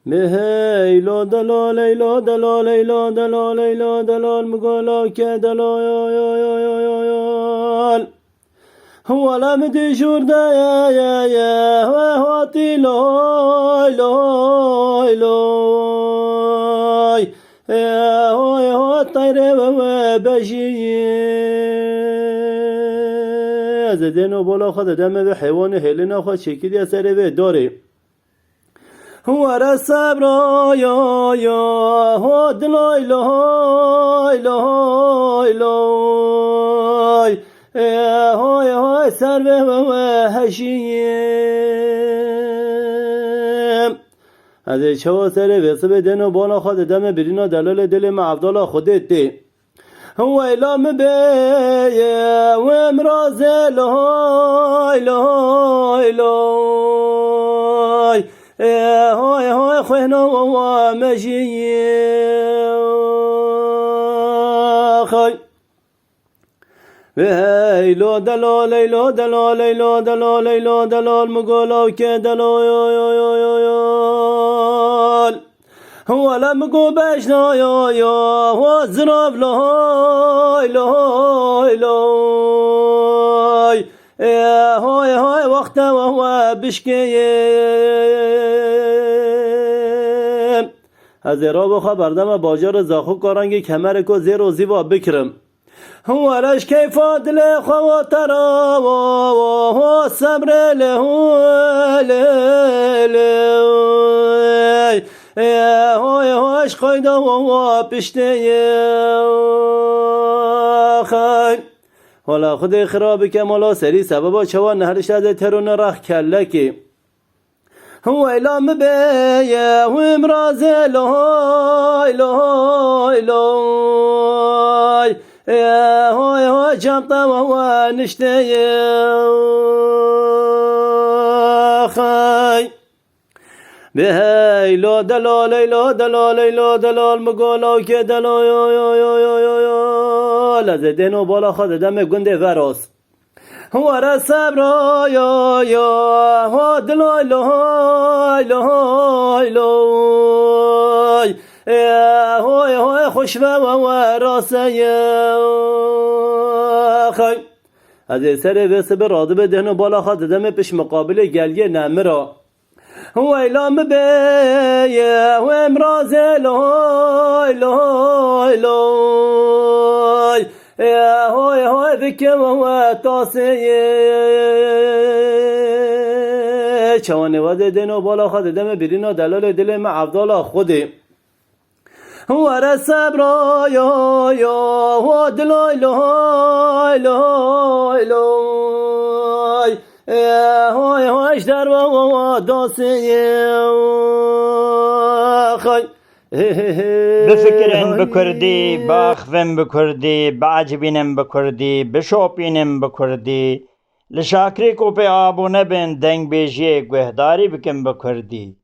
مهیلو دلو لیلو دلو لیلو دلو لیلو دلو مقولو كدلو هو لم تشور دا يا هو تيلو لو لو يا هو طير بشي زدنو بالا خود دم به حیوان هلنا خود شکلی سر به داره هو رسب را یا هو دلای لای لای لای های های سر به هشیم از چه سر به سب دن و بالا خود دم برینا دلال دل معبدالا خودت دی هو ایلام به و امراز لای لای لای های های خوینا و مجیم خی هیلو دلو لیلو دلو لیلو دلو لیلو دلو مقولو كدلو هو لمقو بشنا يا هو زناب لهاي لهاي لهاي هاي هاي وقت وهو بشكيم از رابو خبردم باجار زاخو کارنگی کمر کو زیر و زیبا بکرم هو رش كيفات لخواترا وهو الصبر له يا هو اش قيدا وهو بشتي خاي حالا خود خراب کمالا سری سببا چوا نهرش از ترون رخ کلکی هو اعلام به و امراز لهای لهای لهای هوی هوی جمطا و هو نشته خی به هیلو دلال ایلو دلال ایلو دلال مگولو که دلال یو یو یو یو یو یو لزدین و بالا خود دم گنده وراس هو رسب را یا یا هو دلال لهای لهای لهای هوی هوی خوش و راسه خی از سر ویس به راده به دهن و بالا خود دم پیش مقابل گلیه نمرا هو اعلام به و امراز لهای لهای لهای هوی هوی فکر و تاسه چوانه وده دهن و بالا خود دم برینا دلال دل معبدالا خوده هو رسب را یا هو دلای لهای لهای لهای هوی هویش در و داسه خی بفکرن بکردی باخفن بکردی بعجبینن بکردی بشوپینن بکردی لشاکری کو پی آبو نبین دنگ بیجی گوهداری بکن بکردی